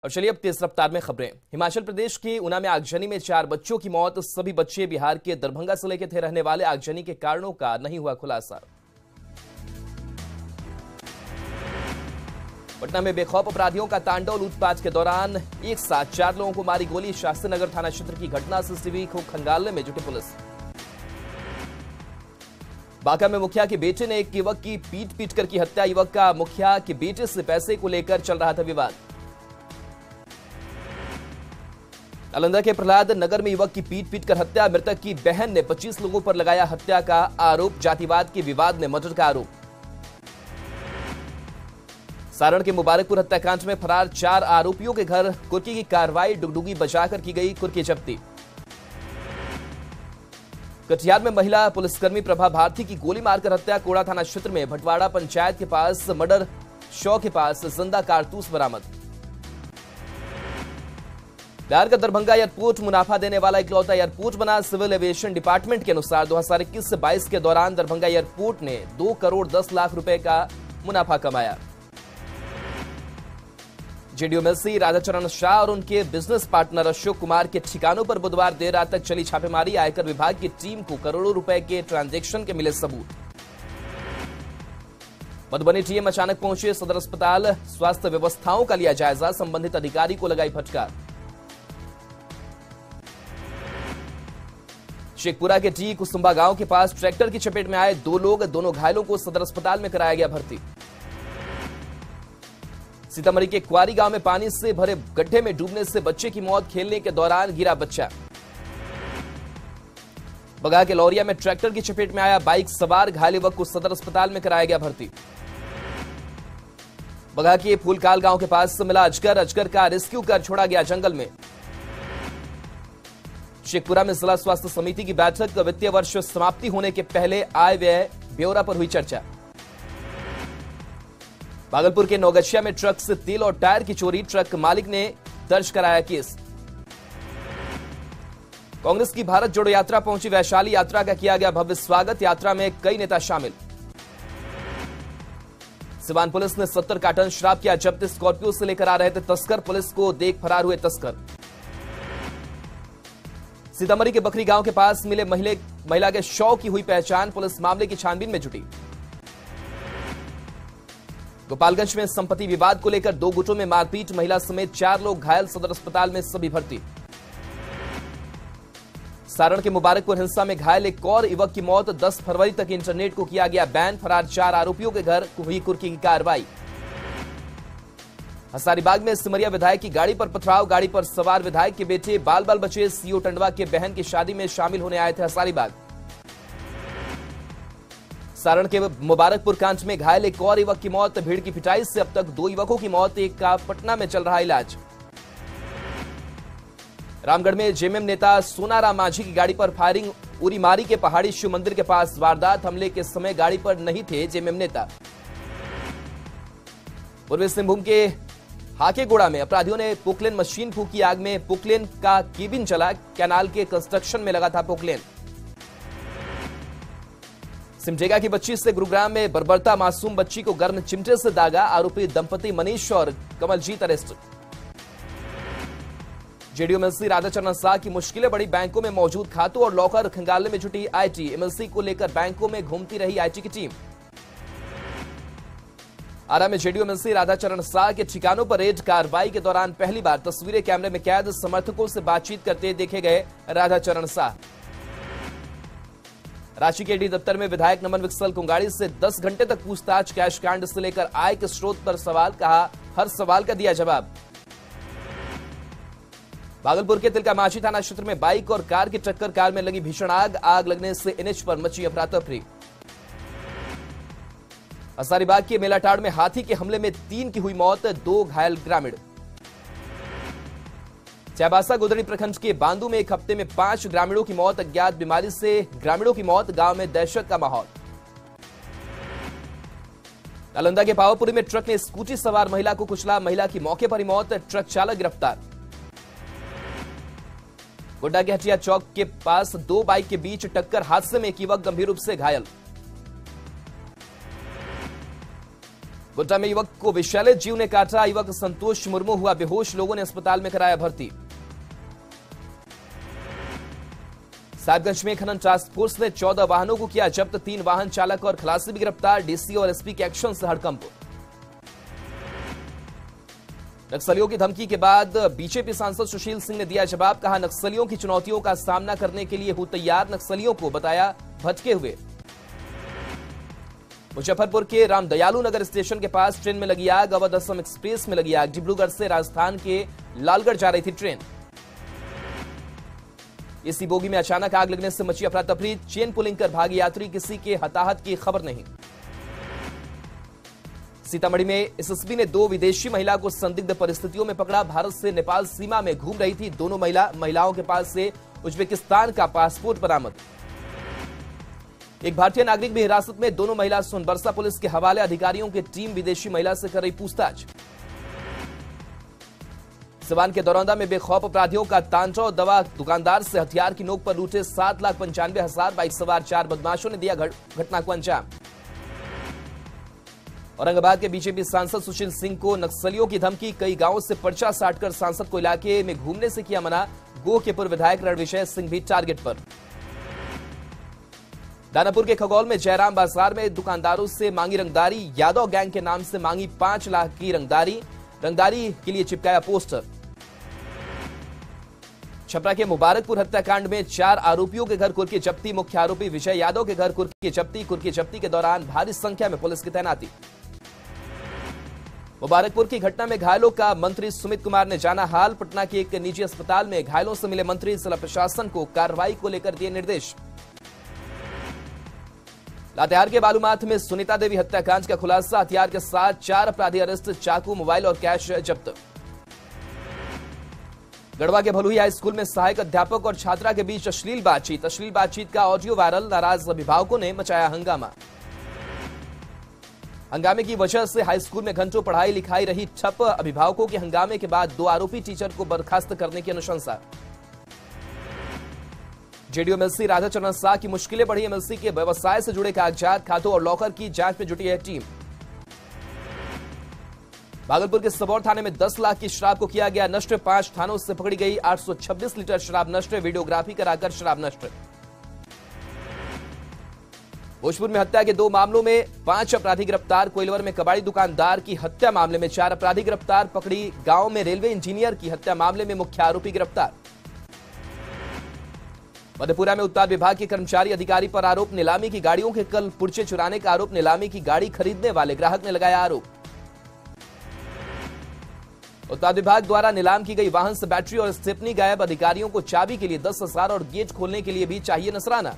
और चलिए अब तेज रफ्तार में खबरें। हिमाचल प्रदेश के ऊना में आगजनी में 4 बच्चों की मौत। सभी बच्चे बिहार के दरभंगा जिले के थे। रहने वाले आगजनी के कारणों का नहीं हुआ खुलासा। पटना में बेखौफ अपराधियों का तांडव। लूटपाट के दौरान एक साथ 4 लोगों को मारी गोली। शास्त्री नगर थाना क्षेत्र की घटना। सीसीटीवी को खंगालने में जुटी पुलिस। बांका में मुखिया के बेटे ने एक युवक की पीट कर की हत्या। युवक का मुखिया के बेटे से पैसे को लेकर चल रहा था विवाद। नालंदा के प्रहलाद नगर में युवक की पीट कर हत्या। मृतक की बहन ने 25 लोगों पर लगाया हत्या का आरोप। जातिवाद के विवाद में मर्डर का आरोप। सारण के मुबारकपुर हत्याकांड में फरार 4 आरोपियों के घर कुर्की की कार्रवाई। डुगडुगी बचाकर की गई कुर्की जब्ती। कटिहार में महिला पुलिसकर्मी प्रभा भारती की गोली मारकर हत्या। कोड़ा थाना क्षेत्र में भटवाड़ा पंचायत के पास मर्डर शॉ के पास जिंदा कारतूस बरामद। बिहार का दरभंगा एयरपोर्ट मुनाफा देने वाला इकलौता एयरपोर्ट बना। सिविल एविएशन डिपार्टमेंट के अनुसार 2021 से 22 के दौरान दरभंगा एयरपोर्ट ने 2 करोड़ 10 लाख रुपए का मुनाफा कमाया। जेडीयू एमएलसी राधाचरण शाह और उनके बिजनेस पार्टनर अशोक कुमार के ठिकानों पर बुधवार देर रात तक चली छापेमारी। आयकर विभाग की टीम को करोड़ों रुपए के ट्रांजैक्शन के मिले सबूत। मधुबनी टीएम अचानक पहुंचे सदर अस्पताल। स्वास्थ्य व्यवस्थाओं का लिया जायजा। संबंधित अधिकारी को लगाई फटकार। शेखपुरा के टी कुसुम्बा गांव के पास ट्रैक्टर की चपेट में आए 2 लोग। दोनों घायलों को सदर अस्पताल में कराया गया भर्ती। सीतामढ़ी के क्वारी गांव में पानी से भरे गड्ढे में डूबने से बच्चे की मौत। खेलने के दौरान गिरा बच्चा। बगा के लौरिया में ट्रैक्टर की चपेट में आया बाइक सवार। घायल युवक को सदर अस्पताल में कराया गया भर्ती। बगा के फूलकाल गांव के पास मिला अजगर का रेस्क्यू कर छोड़ा गया जंगल में। शेखपुरा में जिला स्वास्थ्य समिति की बैठक। वित्तीय वर्ष समाप्ति होने के पहले आय व्यय ब्यौरा पर हुई चर्चा। भागलपुर के नौगछिया में ट्रक से तेल और टायर की चोरी। ट्रक मालिक ने दर्ज कराया केस। कांग्रेस की भारत जोड़ो यात्रा पहुंची वैशाली। यात्रा का किया गया भव्य स्वागत। यात्रा में कई नेता शामिल। सिवान पुलिस ने 70 कार्टन शराब किया जब्त। स्कॉर्पियो से लेकर आ रहे थे तस्कर। पुलिस को देख फरार हुए तस्कर। सीतामढ़ी के बकरी गांव के पास मिले महिला के शव की हुई पहचान। पुलिस मामले की छानबीन में जुटी। गोपालगंज में संपत्ति विवाद को लेकर 2 गुटों में मारपीट। महिला समेत 4 लोग घायल। सदर अस्पताल में सभी भर्ती। सारण के मुबारकपुर हिंसा में घायल एक और युवक की मौत। 10 फरवरी तक इंटरनेट को किया गया बैन। फरार 4 आरोपियों के घर हुई कुर्की की कार्रवाई। हजारीबाग में सिमरिया विधायक की गाड़ी पर पथराव। गाड़ी पर सवार विधायक के बेटे बाल बचे। सीओ टंडवा के बहन की शादी में शामिल होने आए थे हजारीबाग। सारण के मुबारकपुर कांड में घायल एक और युवक की मौत। भीड़ की पिटाई से अब तक 2 युवकों की मौत। एक का पटना में चल रहा इलाज। रामगढ़ में जेएमएम नेता सोनाराम मांझी की गाड़ी पर फायरिंग। उरीमारी के पहाड़ी शिव मंदिर के पास वारदात। हमले के समय गाड़ी पर नहीं थे जेएमएम नेता। पूर्वी सिंहभूम के हाकेगोड़ा में अपराधियों ने पोकलेन मशीन फूकी। आग में पोकलेन का केबिन जला। कैनाल के कंस्ट्रक्शन में लगा था पोकलेन। सिमडेगा की बच्ची से गुरुग्राम में बर्बरता। मासूम बच्ची को गर्म चिमटे से दागा। आरोपी दंपति मनीष और Kamaljit arrest. JDU MLC Radhacharan Shah की मुश्किलें बढ़ी। बैंकों में मौजूद खातों और लॉकर खंगालने में जुटी आईटी। एमएलसी को लेकर बैंकों में घूमती रही आईटी की टीम। आरा में जेडीयू एमएलसी राधाचरण शाह के ठिकानों पर रेड। कार्रवाई के दौरान पहली बार तस्वीरें कैमरे में कैद। समर्थकों से बातचीत करते देखे गए राधाचरण शाह। रांची के डी दफ्तर में विधायक नमन विकसल कुंगाड़ी से 10 घंटे तक पूछताछ। कैश कांड से लेकर आय के स्रोत पर सवाल। कहा हर सवाल का दिया जवाब। भागलपुर के तिलकामांझी थाना क्षेत्र में बाइक और कार की टक्कर। कार में लगी भीषण आग। आग लगने से एनएच पर मची अफरा-तफरी। हजारीबाग के मेलाटाड़ में हाथी के हमले में 3 की हुई मौत। 2 घायल ग्रामीण। चाईबासा गोदड़ी प्रखंड के बांदू में एक हफ्ते में 5 ग्रामीणों की मौत। अज्ञात बीमारी से ग्रामीणों की मौत। गांव में दहशत का माहौल। नालंदा के पावापुरी में ट्रक ने स्कूटी सवार महिला को कुचला। महिला की मौके पर ही मौत। ट्रक चालक गिरफ्तार। गोड्डा के हटिया चौक के पास 2 बाइक के बीच टक्कर। हादसे में एक युवक गंभीर रूप से घायल। गोड्डा में युवक को विषैले जीव ने काटा, युवक संतोष मुर्मू हुआ बेहोश, लोगों ने अस्पताल में कराया भर्ती। साहिबगंज में खनन टास्क फोर्स ने 14 वाहनों को किया जब्त, 3 वाहन चालक और खलासी भी गिरफ्तार, डीसी और एसपी के एक्शन से हड़कंप। नक्सलियों की धमकी के बाद बीजेपी सांसद सुशील सिंह ने दिया जवाब, कहा नक्सलियों की चुनौतियों का सामना करने के लिए हूं तैयार, नक्सलियों को बताया भटके हुए। मुजफ्फरपुर के रामदयालु नगर स्टेशन के पास ट्रेन में लगी आग, अवध असम एक्सप्रेस में लगी आग, डिब्रूगढ़ से राजस्थान के लालगढ़ जा रही थी ट्रेन। इसी बोगी में अचानक आग लगने से मची अफरा तफरी, चेन पुलिंग कर भागे यात्री, किसी के हताहत की खबर नहीं। सीतामढ़ी में एसएसबी ने 2 विदेशी महिला को संदिग्ध परिस्थितियों में पकड़ा, भारत से नेपाल सीमा में घूम रही थी दोनों महिलाओं के पास से उज्बेकिस्तान का पासपोर्ट बरामद। एक भारतीय नागरिक भी हिरासत में, दोनों महिला सोनबरसा पुलिस के हवाले, अधिकारियों की टीम विदेशी महिला से कर रही पूछताछ। सिवान के दरौंदा में बेखौफ अपराधियों का तांडव, दवा दुकानदार से हथियार की नोक पर लूटे 7,95,000, बाइक सवार 4 बदमाशों ने दिया घटना को अंजाम। औरंगाबाद के बीजेपी सांसद सुशील सिंह को नक्सलियों की धमकी, कई गांवों से पर्चा साटकर सांसद को इलाके में घूमने से किया मना, गो के पूर्व विधायक रणविजय सिंह भी टारगेट पर। दानापुर के खगौल में जयराम बाजार में दुकानदारों से मांगी रंगदारी, यादव गैंग के नाम से मांगी 5 लाख की रंगदारी के लिए चिपकाया पोस्टर। छपरा के मुबारकपुर हत्याकांड में 4 आरोपियों के घर कुर्की जब्ती, मुख्य आरोपी विजय यादव के घर कुर्की जब्ती के दौरान भारी संख्या में पुलिस की तैनाती। मुबारकपुर की घटना में घायलों का मंत्री सुमित कुमार ने जाना हाल, पटना के एक निजी अस्पताल में घायलों से मिले मंत्री, जिला प्रशासन को कार्रवाई को लेकर दिए निर्देश। लातेहार के बालूमाथ में सुनीता देवी हत्याकांड का खुलासा, हथियार के साथ 4 अपराधी अरेस्ट, चाकू, मोबाइल और कैश जब्त। गढ़वा के भलुई हाई स्कूल में सहायक अध्यापक और छात्रा के बीच अश्लील बातचीत का ऑडियो वायरल, नाराज अभिभावकों ने मचाया हंगामा। हंगामे की वजह से हाई स्कूल में घंटों पढ़ाई लिखाई रही ठप, अभिभावकों के हंगामे के बाद 2 आरोपी टीचर को बर्खास्त करने की अनुशंसा। जेडीयू एमएलसी राधाचरण शाह की मुश्किलें बढ़ी, एमएलसी के व्यवसाय से जुड़े कागजात, खातों और लॉकर की जांच में जुटी है टीम। भागलपुर के सबौर थाने में 10 लाख की शराब को किया गया नष्ट, 5 थानों से पकड़ी गई 826 लीटर शराब नष्ट, वीडियोग्राफी कराकर शराब नष्ट। भोजपुर में हत्या के 2 मामलों में 5 अपराधी गिरफ्तार, कोइलवर में कबाड़ी दुकानदार की हत्या मामले में 4 अपराधी गिरफ्तार, पकड़ी गांव में रेलवे इंजीनियर की हत्या मामले में मुख्य आरोपी गिरफ्तार। मधेपुरा में उत्पाद विभाग के कर्मचारी अधिकारी पर आरोप, नीलामी की गाड़ियों के कल पुर्जे चुराने का आरोप, नीलामी की गाड़ी खरीदने वाले ग्राहक ने लगाया आरोप। उत्पाद विभाग द्वारा नीलाम की गई वाहन से बैटरी और स्टेपनी गायब, अधिकारियों को चाबी के लिए 10,000 और गेट खोलने के लिए भी चाहिए नसराना।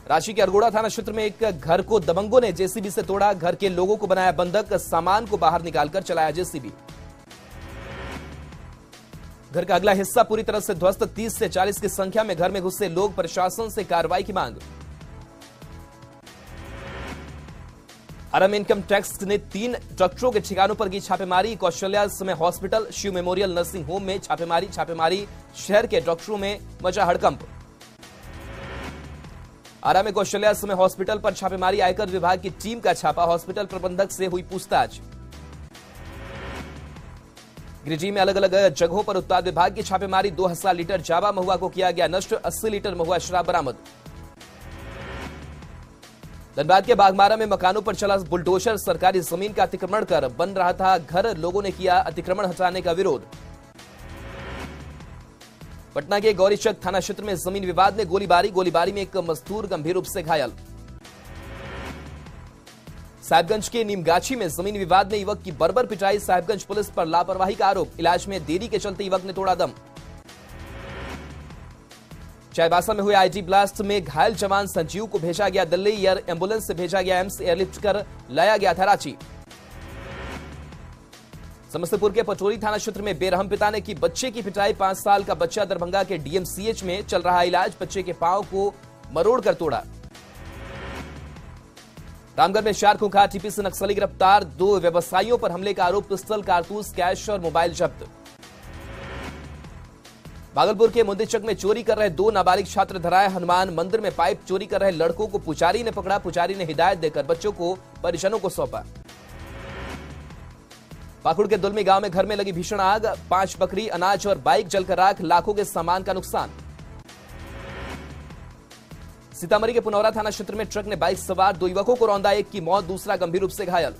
रांची के अरगोड़ा थाना क्षेत्र में एक घर को दबंगों ने जेसीबी से तोड़ा, घर के लोगों को बनाया बंधक, सामान को बाहर निकालकर चलाया जेसीबी। घर का अगला हिस्सा पूरी तरह से ध्वस्त, 30 से 40 की संख्या में घर में घुसे लोग, प्रशासन से कार्रवाई की मांग। आरम इनकम टैक्स ने 3 डॉक्टरों के ठिकानों पर की छापेमारी, Kaushalya Samay hospital, Shiv memorial nursing home में छापेमारी, शहर के डॉक्टरों में मचा हड़कंप। आरा में कौशल्या समय हॉस्पिटल पर छापेमारी, आयकर विभाग की टीम का छापा, हॉस्पिटल प्रबंधक से हुई पूछताछ। गिरिडीह में अलग अलग जगहों पर उत्पाद विभाग की छापेमारी, 2000 लीटर जावा महुआ को किया गया नष्ट, 80 लीटर महुआ शराब बरामद। धनबाद के बागमारा में मकानों पर चला बुलडोजर, सरकारी जमीन का अतिक्रमण कर बन रहा था घर, लोगों ने किया अतिक्रमण हटाने का विरोध। पटना के गौरीचक थाना क्षेत्र में जमीन विवाद में गोलीबारी में एक मजदूर गंभीर रूप से घायल। साहिबगंज के नीमगाछी में जमीन विवाद में युवक की बर्बर पिटाई, साहिबगंज पुलिस पर लापरवाही का आरोप, इलाज में देरी के चलते युवक ने तोड़ा दम। चाईबासा में हुए आईटी ब्लास्ट में घायल जवान संजीव को भेजा गया दिल्ली, एयर एम्बुलेंस से भेजा गया एम्स, एयरलिफ्ट कर लाया गया था रांची। समस्तीपुर के पटोरी थाना क्षेत्र में बेरहम पिता ने की बच्चे की पिटाई, 5 साल का बच्चा दरभंगा के डीएमसीएच में चल रहा इलाज, बच्चे के पांव को मरोड़ कर तोड़ा। रामगढ़ में 4 खूंखार टीपी से नक्सली गिरफ्तार, 2 व्यवसायियों पर हमले का आरोप, पिस्टल, कारतूस, कैश और मोबाइल जब्त। भागलपुर के मुंदीचक में चोरी कर रहे 2 नाबालिग छात्र धराए। हनुमान मंदिर में पाइप चोरी कर रहे लड़कों को पुजारी ने पकड़ा। पुजारी ने हिदायत देकर बच्चों को परिजनों को सौंपा। पाकुड़ के दुलमी गांव में घर में लगी भीषण आग। 5 बकरी, अनाज और बाइक जलकर राख। लाखों के सामान का नुकसान। सीतामढ़ी के पुनौरा थाना क्षेत्र में ट्रक ने बाइक सवार 2 युवकों को रौंदा। एक की मौत, दूसरा गंभीर रूप से घायल।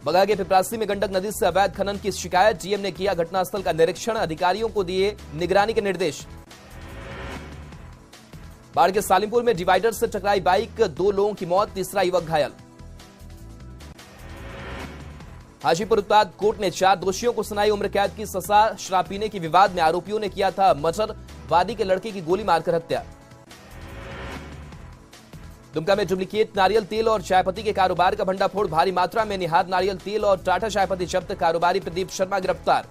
बगा के पिपरासी में गंडक नदी से अवैध खनन की शिकायत। जीएम ने किया घटनास्थल का निरीक्षण। अधिकारियों को दिए निगरानी के निर्देश। बाढ़ के सालिमपुर में डिवाइडर से टकराई बाइक, 2 लोगों की मौत, तीसरा युवक घायल। हाजीपुर उत्पाद कोर्ट ने 4 दोषियों को सुनाई उम्र कैद की सजा। शराब पीने के विवाद में आरोपियों ने किया था मर्डर। वादी के लड़के की गोली मारकर हत्या। दुमका में डुप्लीकेट नारियल तेल और चायपत्ती के कारोबार का भंडाफोड़। भारी मात्रा में निहार नारियल तेल और टाटा चायपत्ती जब्त। कारोबारी प्रदीप शर्मा गिरफ्तार।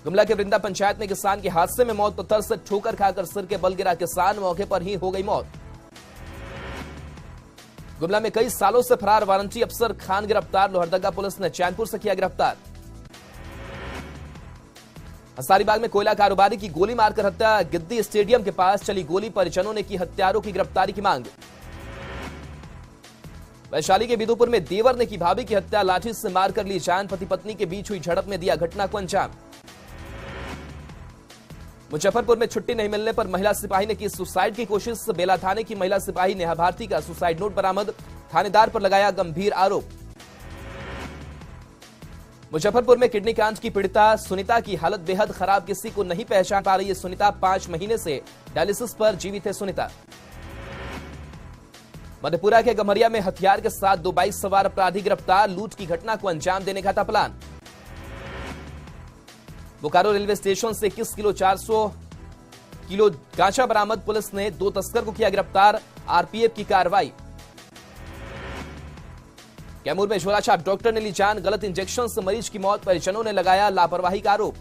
गुमला के वृंदा पंचायत में किसान के हादसे में मौत। पत्थर से ठोकर खाकर सिर के बल गिरा किसान, मौके पर ही हो गई मौत। गुमला में कई सालों से फरार वारंटी अफसर खान गिरफ्तार। लोहरदगा पुलिस ने चैनपुर से किया गिरफ्तार। हजारीबाग में कोयला कारोबारी की गोली मारकर हत्या। गिद्दी स्टेडियम के पास चली गोली, परिजनों ने की हत्यारों की गिरफ्तारी की मांग। वैशाली के बिदुपुर में देवर ने की भाभी की हत्या। लाठी से मारकर ली जान। पति पत्नी के बीच हुई झड़प में दिया घटना को अंजाम। मुजफ्फरपुर में छुट्टी नहीं मिलने पर महिला सिपाही ने की सुसाइड की कोशिश। बेला थाने की महिला सिपाही नेहा भारती का सुसाइड नोट बरामद। थानेदार पर लगाया गंभीर आरोप। मुजफ्फरपुर में किडनी कांच की पीड़िता सुनीता की हालत बेहद खराब। किसी को नहीं पहचान पा रही है सुनीता। 5 महीने से डायलिसिस पर जीवित है सुनीता। मधेपुरा के गम्हरिया में हथियार के साथ 2 बाइक सवार अपराधी गिरफ्तार। लूट की घटना को अंजाम देने का था प्लान। बोकारो रेलवे स्टेशन से 21 किलो 400 किलो गांजा बरामद। पुलिस ने 2 तस्कर को किया गिरफ्तार। आरपीएफ की कार्रवाई। कैमूर में झोलाछाप डॉक्टर ने ली जान। गलत इंजेक्शन से मरीज की मौत। परिजनों ने लगाया लापरवाही का आरोप।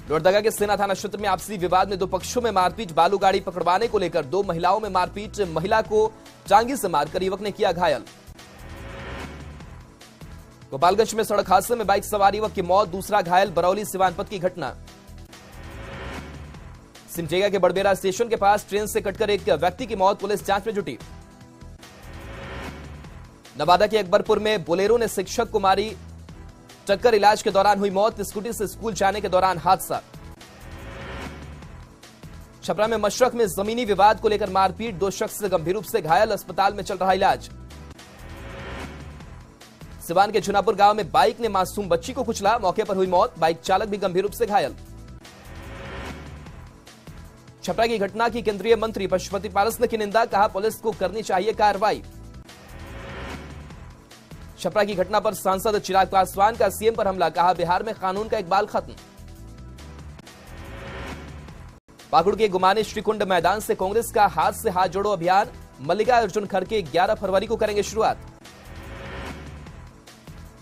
लोहरदगा के सेना थाना क्षेत्र में आपसी विवाद में 2 पक्षों में मारपीट। बालू गाड़ी पकड़वाने को लेकर 2 महिलाओं में मारपीट। महिला को चांगी से मारकर युवक ने किया घायल। गोपालगंज में सड़क हादसे में बाइक सवार युवक की मौत, दूसरा घायल। बरौली सिवानपत की घटना। सिमडेगा के बड़बेरा स्टेशन के पास ट्रेन से कटकर एक व्यक्ति की मौत। पुलिस जांच में जुटी। नवादा के अकबरपुर में बोलेरो ने शिक्षक को मारी टक्कर। इलाज के दौरान हुई मौत। स्कूटी से स्कूल जाने के दौरान हादसा। छपरा में मशरक में जमीनी विवाद को लेकर मारपीट। 2 शख्स गंभीर रूप से घायल। अस्पताल में चल रहा इलाज। सिवान के झुनापुर गांव में बाइक ने मासूम बच्ची को कुचला। मौके पर हुई मौत। बाइक चालक भी गंभीर रूप से घायल। छपरा की घटना की केंद्रीय मंत्री पशुपति पारस ने की निंदा। कहा पुलिस को करनी चाहिए कार्रवाई। छपरा की घटना पर सांसद चिराग पासवान का सीएम पर हमला। कहा बिहार में कानून का इकबाल खत्म। पाकुड़ के गुमानी श्रीकुंड मैदान से कांग्रेस का हाथ से हाथ जोड़ो अभियान। मल्लिकार्जुन खड़गे 11 फरवरी को करेंगे शुरुआत।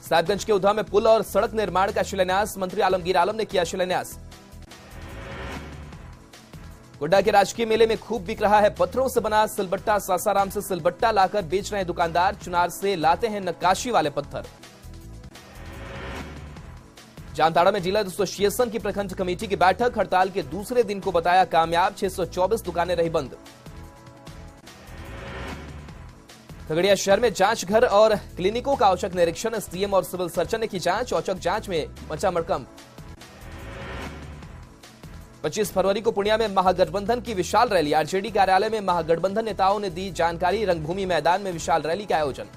साहिबगंज के उधा में पुल और सड़क निर्माण का शिलान्यास। मंत्री आलमगीर आलम ने किया शिलान्यास। गोड्डा के राजकीय मेले में खूब बिक रहा है पत्थरों से बना सिलबट्टा। सासाराम से सिलबट्टा लाकर बेच रहे हैं दुकानदार। चुनार से लाते हैं नक्काशी वाले पत्थर। जामताड़ा में जिला एसोसिएशन की प्रखंड कमेटी की बैठक। हड़ताल के दूसरे दिन को बताया कामयाब। 624 दुकानें रही बंद। खगड़िया शहर में जांच घर और क्लिनिकों का औचक निरीक्षण। एसडीएम और सिविल सर्जन ने की जांच। औचक जांच में मचा मड़कम। 25 फरवरी को पूर्णिया में महागठबंधन की विशाल रैली। आरजेडी कार्यालय में महागठबंधन नेताओं ने दी जानकारी। रंगभूमि मैदान में विशाल रैली का आयोजन।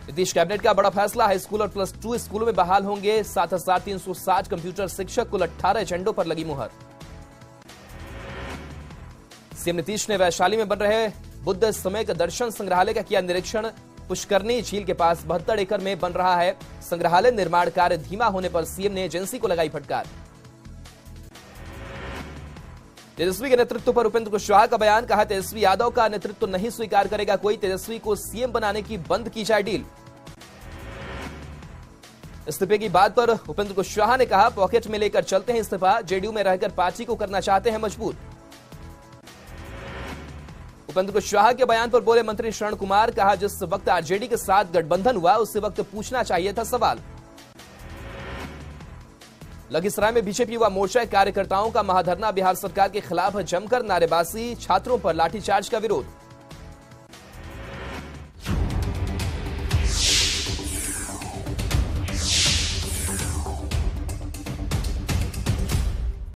नीतीश कैबिनेट का बड़ा फैसला। हाई स्कूल और +2 स्कूलों में बहाल होंगे 7360 कंप्यूटर शिक्षक। कुल 18 एजेंडों पर लगी मुहर। सीएम नीतीश ने वैशाली में बन रहे बुद्ध समय दर्शन संग्रहालय का किया निरीक्षण। पुष्करनी झील के पास 72 एकड़ में बन रहा है संग्रहालय। निर्माण कार्य धीमा होने पर सीएम ने एजेंसी को लगाई फटकार। तेजस्वी के नेतृत्व पर उपेंद्र कुशवाहा का बयान। कहा तेजस्वी यादव का नेतृत्व नहीं स्वीकार करेगा कोई। तेजस्वी को सीएम बनाने की बंद की जाए डील। इस्तीफे की बात पर उपेंद्र कुशवाहा ने कहा पॉकेट में लेकर चलते हैं इस्तीफा। जेडीयू में रहकर पार्टी को करना चाहते हैं मजबूत। उपेंद्र कुशवाहा के बयान पर बोले मंत्री शरण कुमार, कहा जिस वक्त आरजेडी के साथ गठबंधन हुआ उसी वक्त पूछना चाहिए था सवाल। लखीसराय में बीजेपी युवा मोर्चा कार्यकर्ताओं का महाधरना, बिहार सरकार के खिलाफ जमकर नारेबाजी, छात्रों पर लाठीचार्ज का विरोध।